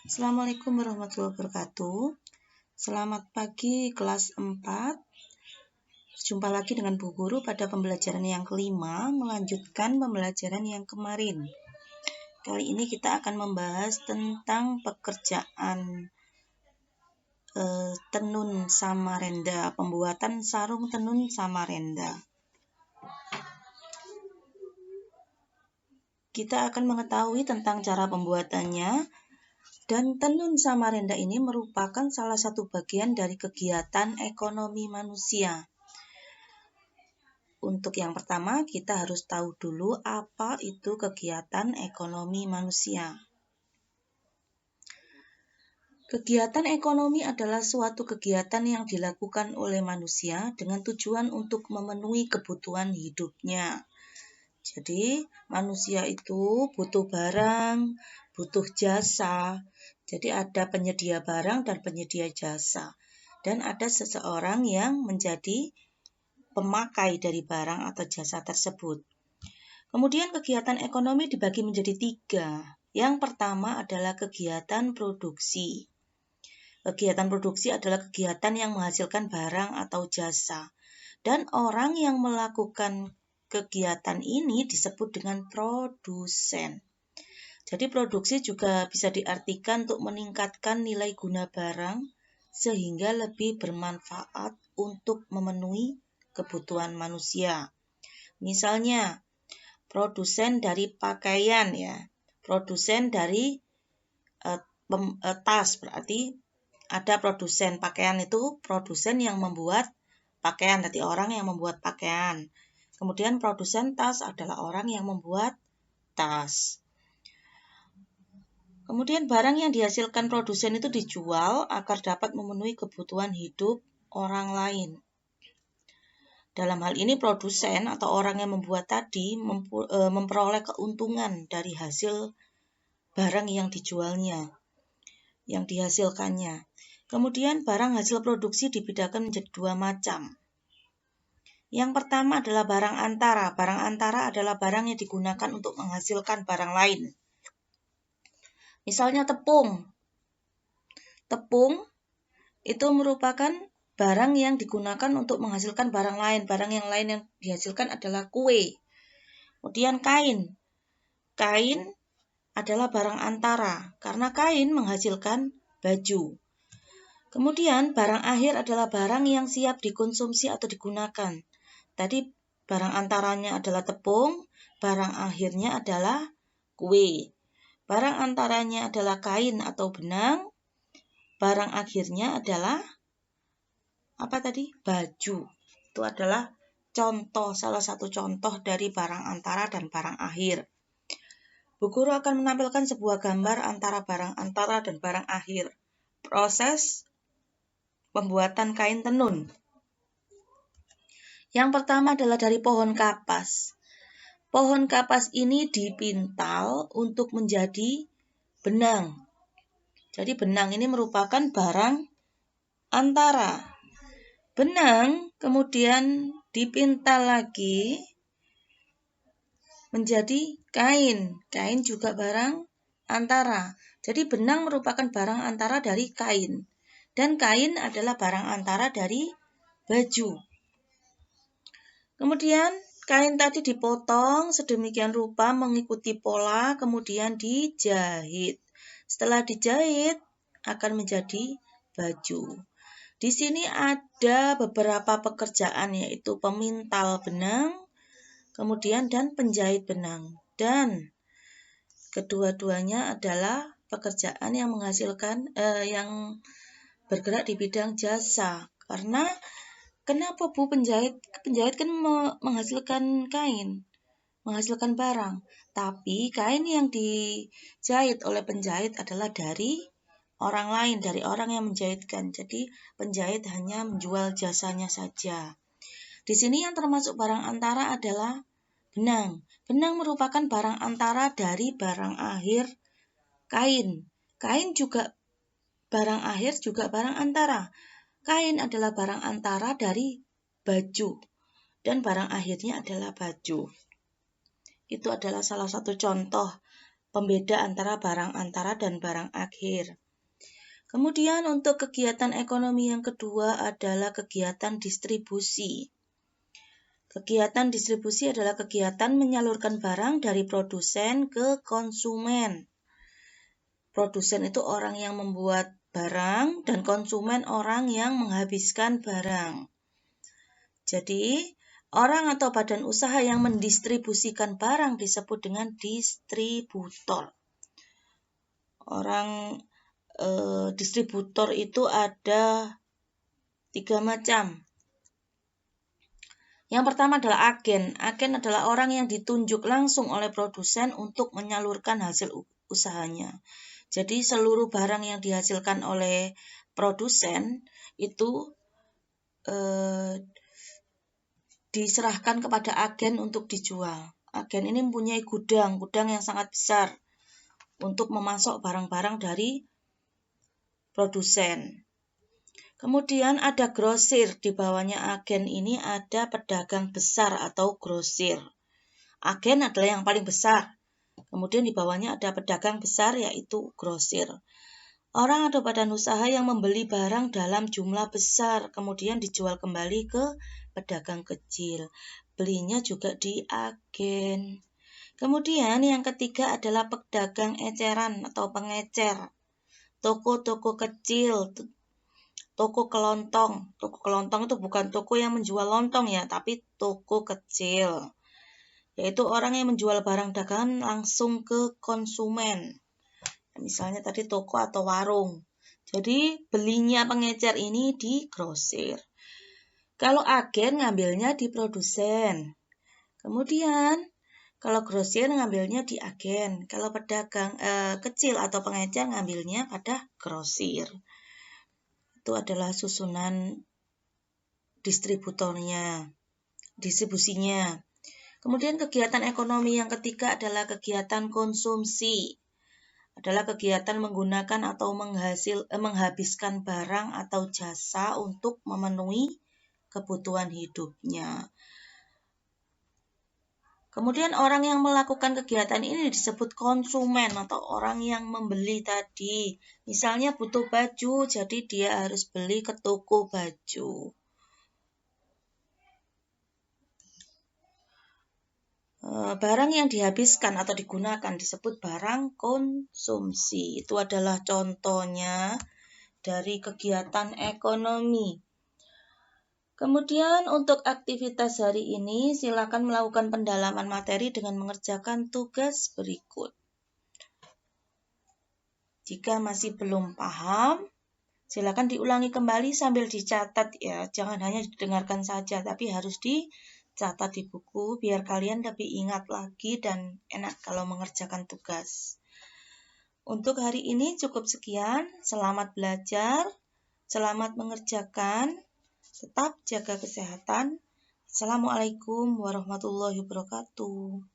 Assalamualaikum warahmatullahi wabarakatuh. Selamat pagi kelas 4. Jumpa lagi dengan Bu Guru pada pembelajaran yang kelima, melanjutkan pembelajaran yang kemarin. Kali ini kita akan membahas tentang pekerjaan tenun Samarinda, pembuatan sarung tenun Samarinda. Kita akan mengetahui tentang cara pembuatannya. Dan tenun Samarinda ini merupakan salah satu bagian dari kegiatan ekonomi manusia. Untuk yang pertama, kita harus tahu dulu apa itu kegiatan ekonomi manusia. Kegiatan ekonomi adalah suatu kegiatan yang dilakukan oleh manusia dengan tujuan untuk memenuhi kebutuhan hidupnya. Jadi, manusia itu butuh barang, butuh jasa. Jadi ada penyedia barang dan penyedia jasa. Dan ada seseorang yang menjadi pemakai dari barang atau jasa tersebut. Kemudian kegiatan ekonomi dibagi menjadi 3. Yang pertama adalah kegiatan produksi. Kegiatan produksi adalah kegiatan yang menghasilkan barang atau jasa. Dan orang yang melakukan kegiatan ini disebut dengan produsen. Jadi produksi juga bisa diartikan untuk meningkatkan nilai guna barang sehingga lebih bermanfaat untuk memenuhi kebutuhan manusia. Misalnya, produsen dari pakaian ya, produsen dari tas, berarti ada produsen pakaian itu produsen yang membuat pakaian, berarti orang yang membuat pakaian. Kemudian produsen tas adalah orang yang membuat tas. Kemudian barang yang dihasilkan produsen itu dijual agar dapat memenuhi kebutuhan hidup orang lain. Dalam hal ini produsen atau orang yang membuat tadi memperoleh keuntungan dari hasil barang yang dijualnya, yang dihasilkannya. Kemudian barang hasil produksi dibedakan menjadi 2 macam. Yang pertama adalah barang antara. Barang antara adalah barang yang digunakan untuk menghasilkan barang lain. Misalnya tepung. Tepung itu merupakan barang yang digunakan untuk menghasilkan barang lain. Barang yang lain yang dihasilkan adalah kue. Kemudian kain. Kain adalah barang antara karena kain menghasilkan baju. Kemudian barang akhir adalah barang yang siap dikonsumsi atau digunakan. Tadi barang antaranya adalah tepung, barang akhirnya adalah kue. Barang antaranya adalah kain atau benang, barang akhirnya adalah apa tadi? Baju. Itu adalah contoh, salah satu contoh dari barang antara dan barang akhir. Bu Guru akan menampilkan sebuah gambar antara barang antara dan barang akhir. Proses pembuatan kain tenun. Yang pertama adalah dari pohon kapas. Pohon kapas ini dipintal untuk menjadi benang. Jadi benang ini merupakan barang antara. Benang kemudian dipintal lagi menjadi kain. Kain juga barang antara. Jadi benang merupakan barang antara dari kain. Dan kain adalah barang antara dari baju. Kemudian kain tadi dipotong sedemikian rupa mengikuti pola, kemudian dijahit. Setelah dijahit akan menjadi baju. Di sini ada beberapa pekerjaan yaitu pemintal benang, kemudian dan penjahit benang. Dan kedua-duanya adalah pekerjaan yang menghasilkan yang bergerak di bidang jasa. Karena kenapa Bu penjahit? Penjahit kan menghasilkan kain, menghasilkan barang. Tapi kain yang dijahit oleh penjahit adalah dari orang lain, dari orang yang menjahitkan. Jadi penjahit hanya menjual jasanya saja. Di sini yang termasuk barang antara adalah benang. Benang merupakan barang antara dari barang akhir kain. Kain juga barang akhir, juga barang antara. Kain adalah barang antara dari baju dan barang akhirnya adalah baju. Itu adalah salah satu contoh pembeda antara barang antara dan barang akhir. Kemudian untuk kegiatan ekonomi yang kedua adalah kegiatan distribusi. Kegiatan distribusi adalah kegiatan menyalurkan barang dari produsen ke konsumen. Produsen itu orang yang membuat barang dan konsumen orang yang menghabiskan barang. Jadi, orang atau badan usaha yang mendistribusikan barang disebut dengan distributor. Distributor itu ada 3 macam. Yang pertama adalah agen. Agen adalah orang yang ditunjuk langsung oleh produsen untuk menyalurkan hasil usahanya. Jadi seluruh barang yang dihasilkan oleh produsen itu diserahkan kepada agen untuk dijual. Agen ini mempunyai gudang yang sangat besar untuk memasok barang-barang dari produsen. Kemudian ada grosir, di bawahnya agen ini ada pedagang besar atau grosir. Agen adalah yang paling besar, kemudian di bawahnya ada pedagang besar yaitu grosir. Orang atau badan usaha yang membeli barang dalam jumlah besar, kemudian dijual kembali ke pedagang kecil. Belinya juga di agen. Kemudian yang ketiga adalah pedagang eceran atau pengecer. Toko-toko kecil, toko kelontong. Toko kelontong itu bukan toko yang menjual lontong ya, tapi toko kecil. Yaitu orang yang menjual barang dagangan langsung ke konsumen. Misalnya tadi toko atau warung. Jadi belinya pengecer ini di grosir. Kalau agen ngambilnya di produsen. Kemudian kalau grosir ngambilnya di agen. Kalau pedagang kecil atau pengecer ngambilnya pada grosir. Itu adalah susunan distribusinya. Kemudian kegiatan ekonomi yang ketiga adalah kegiatan konsumsi. Adalah kegiatan menggunakan atau menghabiskan barang atau jasa untuk memenuhi kebutuhan hidupnya. Kemudian orang yang melakukan kegiatan ini disebut konsumen atau orang yang membeli tadi. Misalnya butuh baju, jadi dia harus beli ke toko baju. Barang yang dihabiskan atau digunakan disebut barang konsumsi. Itu adalah contohnya dari kegiatan ekonomi. Kemudian untuk aktivitas hari ini, silakan melakukan pendalaman materi dengan mengerjakan tugas berikut. Jika masih belum paham, silakan diulangi kembali sambil dicatat ya. Jangan hanya didengarkan saja, tapi harus dicatat di buku biar kalian lebih ingat lagi dan enak kalau mengerjakan tugas. Untuk hari ini cukup sekian. Selamat belajar, selamat mengerjakan. Tetap jaga kesehatan. Assalamualaikum warahmatullahi wabarakatuh.